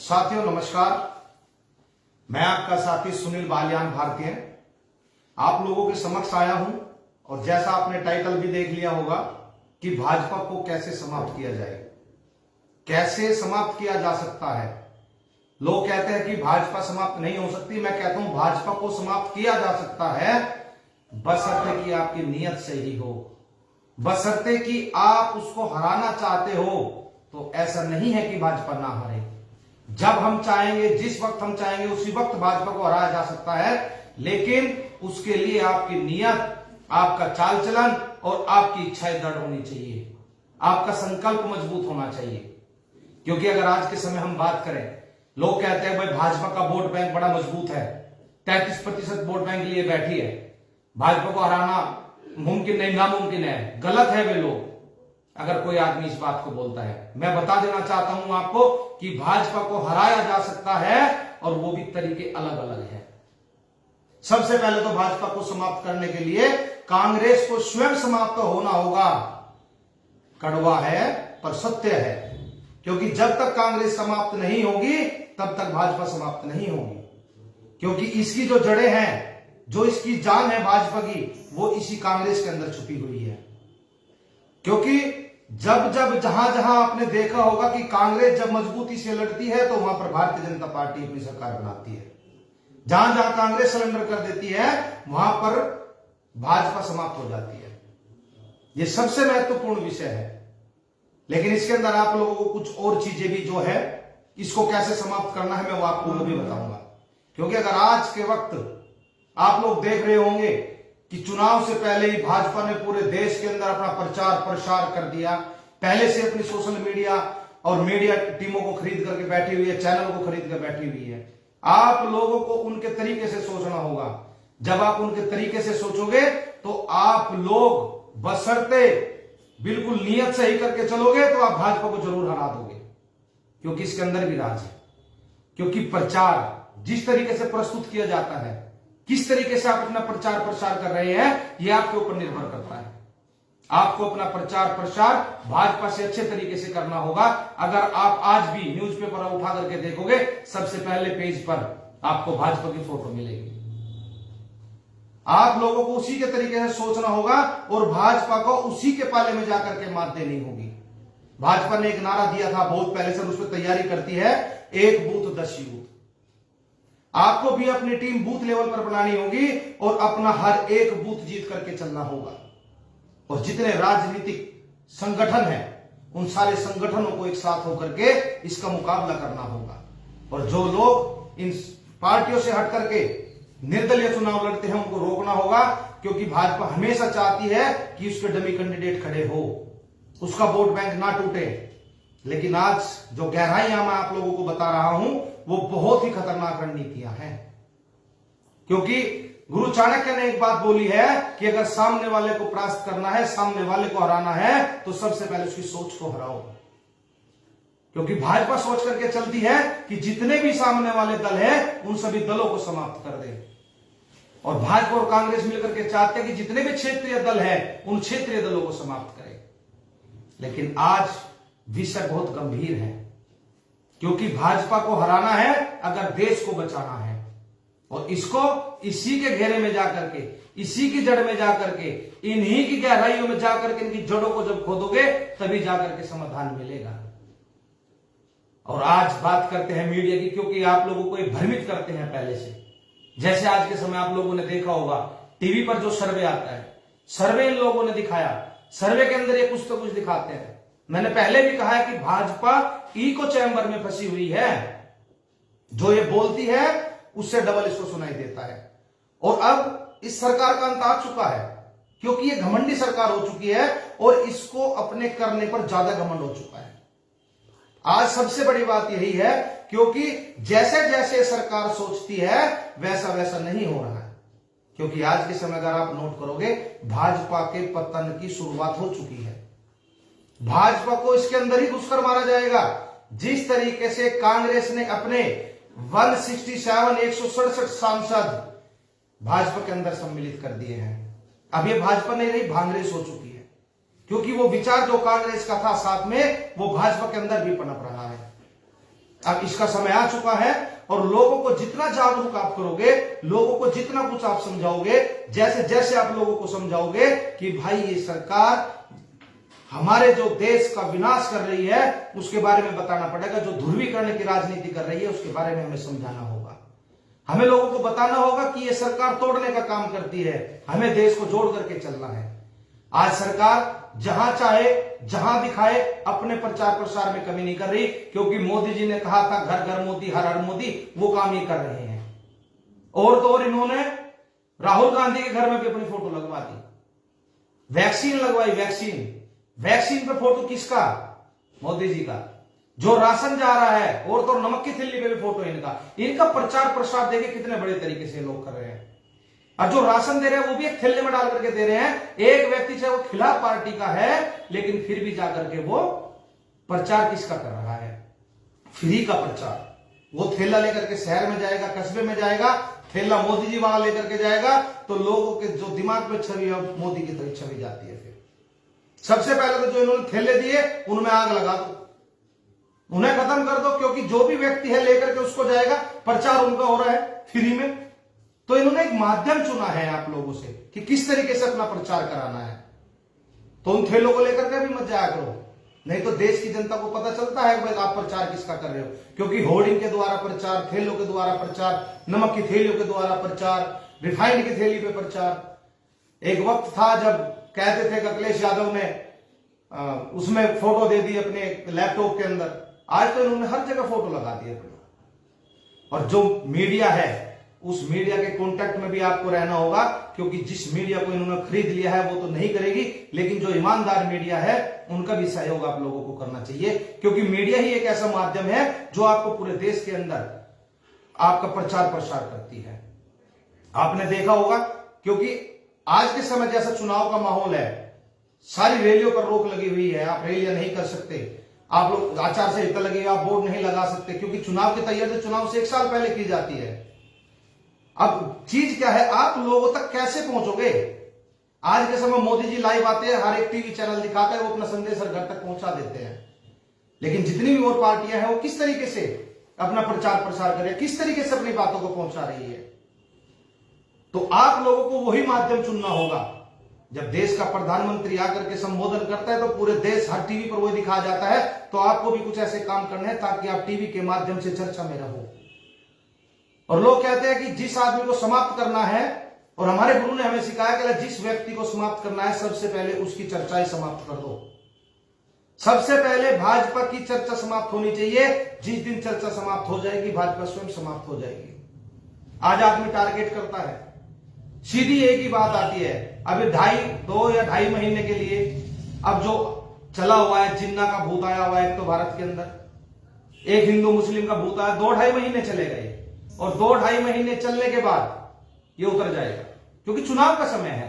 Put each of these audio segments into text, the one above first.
साथियों नमस्कार, मैं आपका साथी सुनील बालियान भारतीय आप लोगों के समक्ष आया हूं और जैसा आपने टाइटल भी देख लिया होगा कि भाजपा को कैसे समाप्त किया जाए, कैसे समाप्त किया जा सकता है। लोग कहते हैं कि भाजपा समाप्त नहीं हो सकती, मैं कहता हूं भाजपा को समाप्त किया जा सकता है, बशर्ते कि आपकी नीयत सही हो, बशर्ते कि आप उसको हराना चाहते हो। तो ऐसा नहीं है कि भाजपा ना हारे, जब हम चाहेंगे, जिस वक्त हम चाहेंगे उसी वक्त भाजपा को हराया जा सकता है, लेकिन उसके लिए आपकी नीयत, आपका चाल चलन और आपकी इच्छाएं दृढ़ होनी चाहिए, आपका संकल्प मजबूत होना चाहिए। क्योंकि अगर आज के समय हम बात करें, लोग कहते हैं भाई भाजपा का वोट बैंक बड़ा मजबूत है, 33% वोट बैंक लिए बैठी है, भाजपा को हराना मुमकिन नहीं, नामुमकिन है। गलत है वे लोग, अगर कोई आदमी इस बात को बोलता है। मैं बता देना चाहता हूं आपको कि भाजपा को हराया जा सकता है और वो भी तरीके अलग अलग हैं। सबसे पहले तो भाजपा को समाप्त करने के लिए कांग्रेस को स्वयं समाप्त होना होगा। कड़वा है पर सत्य है, क्योंकि जब तक कांग्रेस समाप्त नहीं होगी तब तक भाजपा समाप्त नहीं होगी। क्योंकि इसकी जो जड़ें हैं, जो इसकी जान है भाजपा की, वो इसी कांग्रेस के अंदर छुपी हुई है। क्योंकि जब जब जहां जहां आपने देखा होगा कि कांग्रेस जब मजबूती से लड़ती है तो वहां पर भारतीय जनता पार्टी अपनी सरकार बनाती है। जहां जहां कांग्रेस सरेंडर कर देती है वहां पर भाजपा समाप्त हो जाती है। यह सबसे महत्वपूर्ण विषय है। लेकिन इसके अंदर आप लोगों को कुछ और चीजें भी जो है, इसको कैसे समाप्त करना है मैं वो आपको भी बताऊंगा। क्योंकि अगर आज के वक्त आप लोग देख रहे होंगे कि चुनाव से पहले ही भाजपा ने पूरे देश के अंदर अपना प्रचार प्रसार कर दिया, पहले से अपनी सोशल मीडिया और मीडिया टीमों को खरीद करके बैठी हुई है, चैनल को खरीद कर बैठी हुई है। आप लोगों को उनके तरीके से सोचना होगा। जब आप उनके तरीके से सोचोगे तो आप लोग बशर्ते बिल्कुल नियत सही करके चलोगे तो आप भाजपा को जरूर हरा दोगे। क्योंकि इसके अंदर भी राज है। क्योंकि प्रचार जिस तरीके से प्रस्तुत किया जाता है, किस तरीके से आप अपना प्रचार प्रसार कर रहे हैं, यह आपके ऊपर निर्भर करता है। आपको अपना प्रचार प्रसार भाजपा से अच्छे तरीके से करना होगा। अगर आप आज भी न्यूज़पेपर उठा करके देखोगे, सबसे पहले पेज पर आपको भाजपा की फोटो मिलेगी। आप लोगों को उसी के तरीके से सोचना होगा और भाजपा को उसी के पाले में जाकर के मात देनी होगी। भाजपा ने एक नारा दिया था बहुत पहले से, उस पर तैयारी करती है, एक बूथ 10 यूथ। आपको भी अपनी टीम बूथ लेवल पर बनानी होगी और अपना हर एक बूथ जीत करके चलना होगा। और जितने राजनीतिक संगठन हैं, उन सारे संगठनों को एक साथ होकर के इसका मुकाबला करना होगा। और जो लोग इन पार्टियों से हट करके निर्दलीय चुनाव लड़ते हैं, उनको रोकना होगा। क्योंकि भाजपा हमेशा चाहती है कि उसके डमी कैंडिडेट खड़े हो, उसका वोट बैंक ना टूटे। लेकिन आज जो गहराइयां मैं आप लोगों को बता रहा हूं, वो बहुत ही खतरनाक रणनीतियां हैं। क्योंकि गुरु चाणक्य ने एक बात बोली है कि अगर सामने वाले को परास्त करना है, सामने वाले को हराना है, तो सबसे पहले उसकी सोच को हराओ। क्योंकि भाजपा सोच करके चलती है कि जितने भी सामने वाले दल हैं, उन सभी दलों को समाप्त कर दे। और भाजपा और कांग्रेस मिलकर के चाहते हैं कि जितने भी क्षेत्रीय दल हैं, उन क्षेत्रीय दलों को समाप्त करें। लेकिन आज विषय बहुत गंभीर है। क्योंकि भाजपा को हराना है अगर देश को बचाना है, और इसको इसी के घेरे में जाकर के, इसी की जड़ में जाकर के, इन्हीं की गहराइयों में जाकर के, इनकी जड़ों को जब खोदोगे तभी जाकर के समाधान मिलेगा। और आज बात करते हैं मीडिया की, क्योंकि आप लोगों को भ्रमित करते हैं पहले से। जैसे आज के समय आप लोगों ने देखा होगा टीवी पर जो सर्वे आता है, सर्वे इन लोगों ने दिखाया, सर्वे के अंदर ये कुछ तो कुछ दिखाते हैं। मैंने पहले भी कहा है कि भाजपा इको चैम्बर में फंसी हुई है। जो ये बोलती है उससे डबल इसको सुनाई देता है। और अब इस सरकार का अंत आ चुका है, क्योंकि ये घमंडी सरकार हो चुकी है और इसको अपने करने पर ज्यादा घमंड हो चुका है। आज सबसे बड़ी बात यही है, क्योंकि जैसे जैसे सरकार सोचती है वैसा वैसा नहीं हो रहा है। क्योंकि आज के समय अगर आप नोट करोगे, भाजपा के पतन की शुरुआत हो चुकी है। भाजपा को इसके अंदर ही घुसकर मारा जाएगा। जिस तरीके से कांग्रेस ने अपने 167 सांसद भाजपा के अंदर सम्मिलित कर दिए हैं, अब ये भाजपा नहीं रही, भांगरेस हो चुकी है। क्योंकि वो विचार जो कांग्रेस का था साथ में, वो भाजपा के अंदर भी पनप रहा है। अब इसका समय आ चुका है और लोगों को जितना जागरूक आप करोगे, लोगों को जितना कुछ आप समझाओगे, जैसे जैसे आप लोगों को समझाओगे कि भाई ये सरकार हमारे जो देश का विनाश कर रही है उसके बारे में बताना पड़ेगा, जो ध्रुवीकरण की राजनीति कर रही है उसके बारे में हमें समझाना होगा, हमें लोगों को बताना होगा कि ये सरकार तोड़ने का काम करती है, हमें देश को जोड़ करके चलना है। आज सरकार जहां चाहे जहां दिखाए अपने प्रचार प्रसार में कमी नहीं कर रही, क्योंकि मोदी जी ने कहा था घर घर मोदी हर हर मोदी, वो काम ये कर रहे हैं। और तो और इन्होंने राहुल गांधी के घर में भी अपनी फोटो लगवा दी, वैक्सीन लगवाई, वैक्सीन पे फोटो किसका? मोदी जी का। जो राशन जा रहा है और तो नमक की थैली पे भी फोटो इनका प्रचार प्रसार देखिए कितने बड़े तरीके से लोग कर रहे हैं। और जो राशन दे रहे हैं वो भी एक थैले में डाल करके दे रहे हैं। एक व्यक्ति चाहे वो खिलाफ पार्टी का है लेकिन फिर भी जाकर के वो प्रचार किसका कर रहा है? फ्री का प्रचार। वो थैला लेकर के शहर में जाएगा, कस्बे में जाएगा, थैला मोदी जी वहां लेकर के जाएगा, तो लोगों के जो दिमाग में छवि है मोदी की तरफ छवि जाती है। फिर सबसे पहले तो जो इन्होंने थैले दिए उनमें आग लगा दो, उन्हें खत्म कर दो, क्योंकि जो भी व्यक्ति है लेकर के उसको जाएगा, प्रचार उनका हो रहा है फ्री में। तो इन्होंने एक माध्यम चुना है आप लोगों से कि किस तरीके से अपना प्रचार कराना है। तो उन थैलों को लेकर के भी मत जाया करो, नहीं तो देश की जनता को पता चलता है भाई आप प्रचार किसका कर रहे हो। क्योंकि होर्डिंग के द्वारा प्रचार, थैलों के द्वारा प्रचार, नमक की थैलियों के द्वारा प्रचार, रिफाइंड की थैली पे प्रचार। एक वक्त था जब कहते थे कि अखिलेश यादव ने उसमें फोटो दे दी अपने लैपटॉप के अंदर, आज तो इन्होंने हर जगह फोटो लगा दी अपनी। और जो मीडिया है उस मीडिया के कांटेक्ट में भी आपको रहना होगा, क्योंकि जिस मीडिया को इन्होंने खरीद लिया है वो तो नहीं करेगी, लेकिन जो ईमानदार मीडिया है उनका भी सहयोग आप लोगों को करना चाहिए। क्योंकि मीडिया ही एक ऐसा माध्यम है जो आपको पूरे देश के अंदर आपका प्रचार प्रसार करती है। आपने देखा होगा, क्योंकि आज के समय जैसा चुनाव का माहौल है, सारी रैलियों पर रोक लगी हुई है, आप रैलियां नहीं कर सकते, आप लोग आचार संहिता लगी, आप बोर्ड नहीं लगा सकते, क्योंकि चुनाव की तैयारी चुनाव से 1 साल पहले की जाती है। अब चीज क्या है, आप लोगों तक कैसे पहुंचोगे? आज के समय मोदी जी लाइव आते हैं, हर एक टीवी चैनल दिखाता है, वो अपना संदेश हर घर तक पहुंचा देते हैं, लेकिन जितनी भी और पार्टियां हैं वो किस तरीके से अपना प्रचार प्रसार करें, किस तरीके से अपनी बातों को पहुंचा रही है। तो आप लोगों को वही माध्यम चुनना होगा। जब देश का प्रधानमंत्री आकर के संबोधन करता है तो पूरे देश हर टीवी पर वही दिखाया जाता है, तो आपको भी कुछ ऐसे काम करने हैं ताकि आप टीवी के माध्यम से चर्चा में रहो। और लोग कहते हैं कि जिस आदमी को समाप्त करना है, और हमारे गुरु ने हमें सिखाया कि जिस व्यक्ति को समाप्त करना है सबसे पहले उसकी चर्चाएं समाप्त कर दो। सबसे पहले भाजपा की चर्चा समाप्त होनी चाहिए। जिस दिन चर्चा समाप्त हो जाएगी भाजपा स्वयं समाप्त हो जाएगी। आज आदमी टारगेट करता है, सीधी एक ही बात आती है, अभी 2 या ढाई महीने के लिए अब जो चला हुआ है, जिन्ना का भूत आया हुआ है एक तो भारत के अंदर, एक हिंदू मुस्लिम का भूत आया, 2-2.5 महीने चले गए, और 2-2.5 महीने चलने के बाद ये उतर जाएगा, क्योंकि चुनाव का समय है,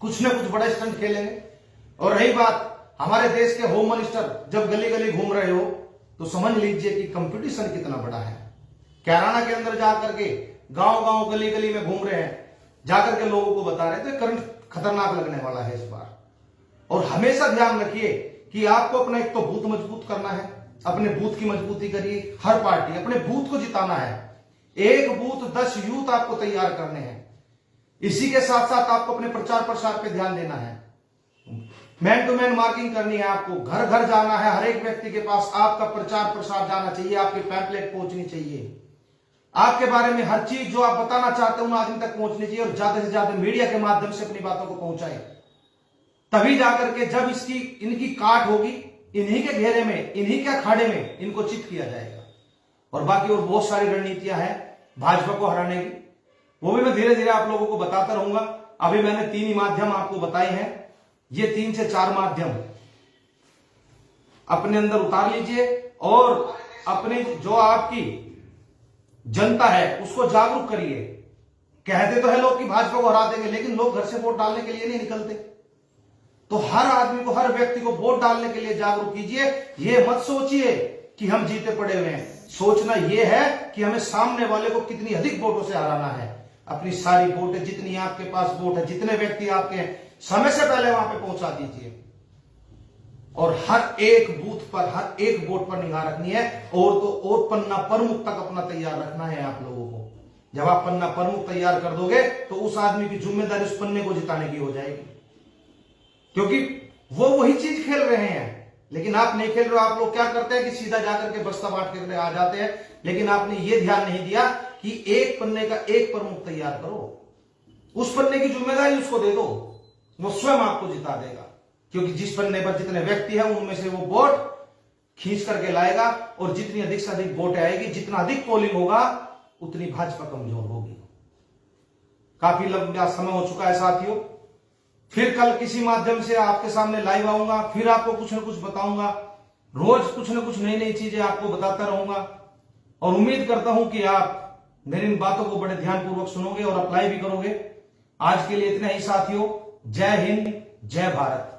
कुछ ना कुछ बड़ा स्टंट खेलेंगे। और रही बात हमारे देश के होम मिनिस्टर जब गली गली घूम रहे हो तो समझ लीजिए कि कंपटीशन कितना बड़ा है। कैराना के अंदर जाकर के गांव गांव गली गली में घूम रहे हैं, जाकर के लोगों को बता रहे थे करंट खतरनाक लगने वाला है इस बार। और हमेशा ध्यान रखिए कि आपको अपना एक तो बूथ मजबूत करना है, अपने बूथ की मजबूती करिए। हर पार्टी अपने बूथ को जिताना है, एक बूथ 10 यूथ आपको तैयार करने हैं। इसी के साथ साथ आपको अपने प्रचार प्रसार पे ध्यान देना है, मैन टू मैन मार्किंग करनी है, आपको घर घर जाना है, हर एक व्यक्ति के पास आपका प्रचार प्रसार जाना चाहिए, आपकी पैम्पलेट पहुंचनी चाहिए, आपके बारे में हर चीज जो आप बताना चाहते हो उन आदमी तक पहुंचनी चाहिए, और ज्यादा से ज्यादा मीडिया के माध्यम से अपनी बातों को पहुंचाएं। तभी जाकर के जब इनकी काट होगी, इन्हीं के घेरे में, इन्हीं के अखाड़े में इनको चित किया जाएगा। और बाकी और बहुत सारी रणनीतियां हैं भाजपा को हराने की, वो भी मैं धीरे धीरे आप लोगों को बताता रहूंगा। अभी मैंने 3 ही माध्यम आपको बताए हैं, ये 3 से 4 माध्यम अपने अंदर उतार लीजिए, और अपने जो आपकी जनता है उसको जागरूक करिए। कहते तो है लोग कि भाजपा को हरा देंगे, लेकिन लोग घर से वोट डालने के लिए नहीं निकलते। तो हर आदमी को, हर व्यक्ति को वोट डालने के लिए जागरूक कीजिए। ये मत सोचिए कि हम जीते पड़े हुए हैं, सोचना यह है कि हमें सामने वाले को कितनी अधिक वोटों से हराना है। अपनी सारी वोटें, जितनी आपके पास वोट है, जितने व्यक्ति आपके हैं, समय से पहले वहां पे पहुंचा दीजिए। और हर एक बूथ पर, हर एक वोट पर निगाह रखनी है। और तो और पन्ना प्रमुख तक अपना तैयार रखना है आप लोगों को। जब आप पन्ना प्रमुख तैयार कर दोगे तो उस आदमी की जिम्मेदारी उस पन्ने को जिताने की हो जाएगी, क्योंकि वो वही चीज खेल रहे हैं, लेकिन आप नहीं खेल रहे हो। आप लोग क्या करते हैं कि सीधा जाकर के बस्ता बांट के आ जाते हैं, लेकिन आपने ये ध्यान नहीं दिया कि एक पन्ने का एक प्रमुख तैयार करो, उस पन्ने की जिम्मेदारी उसको दे दो, वो स्वयं आपको जिता देगा। क्योंकि जिस पन्ने पर जितने व्यक्ति हैं उनमें से वो वोट खींच करके लाएगा, और जितनी अधिक से अधिक वोट आएगी, जितना अधिक पोलिंग होगा, उतनी भाजपा कमजोर होगी। काफी लंबा समय हो चुका है साथियों। फिर कल किसी माध्यम से आपके सामने लाइव आऊंगा, फिर आपको कुछ न कुछ बताऊंगा। रोज कुछ न कुछ नई नई चीजें आपको बताता रहूंगा, और उम्मीद करता हूं कि आप मेरी इन बातों को बड़े ध्यानपूर्वक सुनोगे और अप्लाई भी करोगे। आज के लिए इतना ही साथियों। जय हिंद, जय भारत।